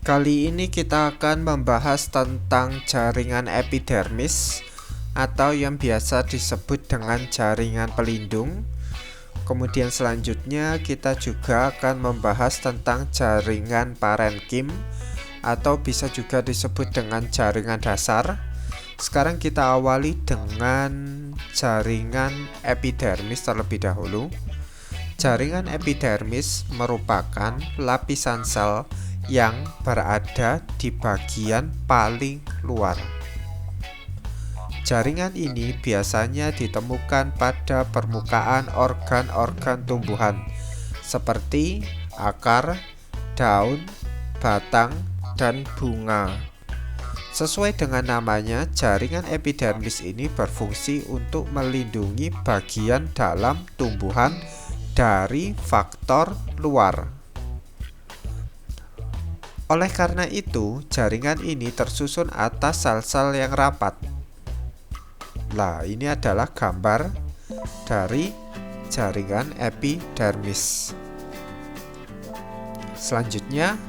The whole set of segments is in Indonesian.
Kali ini kita akan membahas tentang jaringan epidermis atau yang biasa disebut dengan jaringan pelindung. Kemudian selanjutnya kita juga akan membahas tentang jaringan parenkim atau bisa juga disebut dengan jaringan dasar. Sekarang kita awali dengan jaringan epidermis terlebih dahulu. Jaringan epidermis merupakan lapisan sel yang berada di bagian paling luar. Jaringan ini biasanya ditemukan pada permukaan organ-organ tumbuhan seperti akar, daun, batang, dan bunga. Sesuai dengan namanya, jaringan epidermis ini berfungsi untuk melindungi bagian dalam tumbuhan dari faktor luar. Oleh karena itu, jaringan ini tersusun atas sel-sel yang rapat. Nah, ini adalah gambar dari jaringan epidermis. Selanjutnya,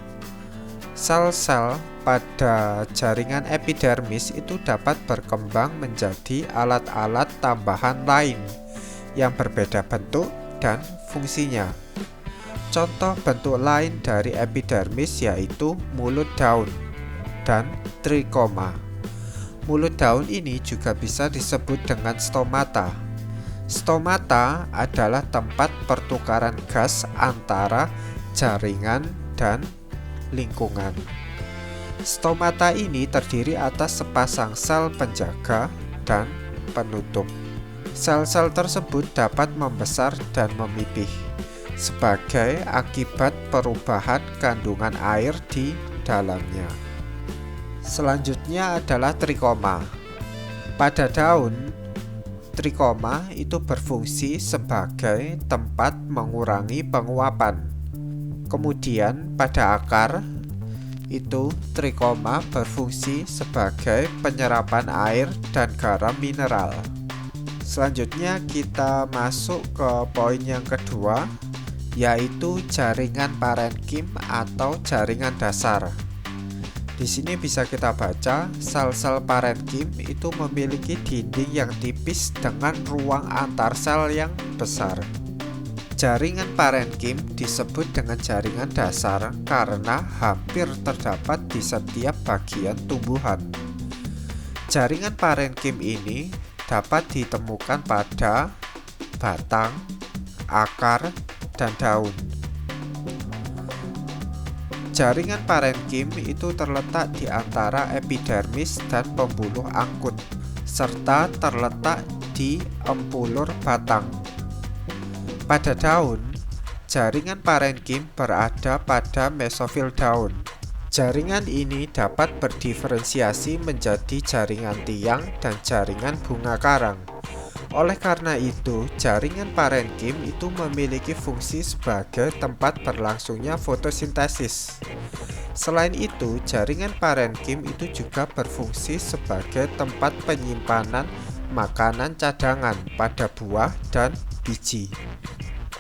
sel-sel pada jaringan epidermis itu dapat berkembang menjadi alat-alat tambahan lain yang berbeda bentuk dan fungsinya. Contoh bentuk lain dari epidermis yaitu mulut daun dan trikoma. Mulut daun ini juga bisa disebut dengan stomata. Stomata adalah tempat pertukaran gas antara jaringan dan lingkungan. Stomata ini terdiri atas sepasang sel penjaga dan penutup. Sel-sel tersebut dapat membesar dan memipih sebagai akibat perubahan kandungan air di dalamnya. Selanjutnya adalah trikoma. Pada daun, trikoma itu berfungsi sebagai tempat mengurangi penguapan. Kemudian pada akar, itu trikoma berfungsi sebagai penyerapan air dan garam mineral. Selanjutnya kita masuk ke poin yang kedua, yaitu jaringan parenkim atau jaringan dasar. Di sini bisa kita baca, sel-sel parenkim itu memiliki dinding yang tipis dengan ruang antar sel yang besar. Jaringan parenkim disebut dengan jaringan dasar karena hampir terdapat di setiap bagian tumbuhan. Jaringan parenkim ini dapat ditemukan pada batang, akar, dan daun. Jaringan parenkim itu terletak di antara epidermis dan pembuluh angkut, serta terletak di empulur batang. Pada daun, jaringan parenkim berada pada mesofil daun. Jaringan ini dapat berdiferensiasi menjadi jaringan tiang dan jaringan bunga karang. Oleh karena itu, jaringan parenkim itu memiliki fungsi sebagai tempat berlangsungnya fotosintesis. Selain itu, jaringan parenkim itu juga berfungsi sebagai tempat penyimpanan makanan cadangan pada buah dan biji.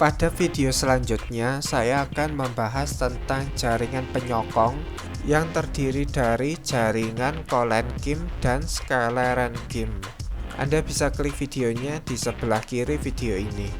Pada video selanjutnya, saya akan membahas tentang jaringan penyokong yang terdiri dari jaringan kolenkim dan sklerenkim. Anda bisa klik videonya di sebelah kiri video ini.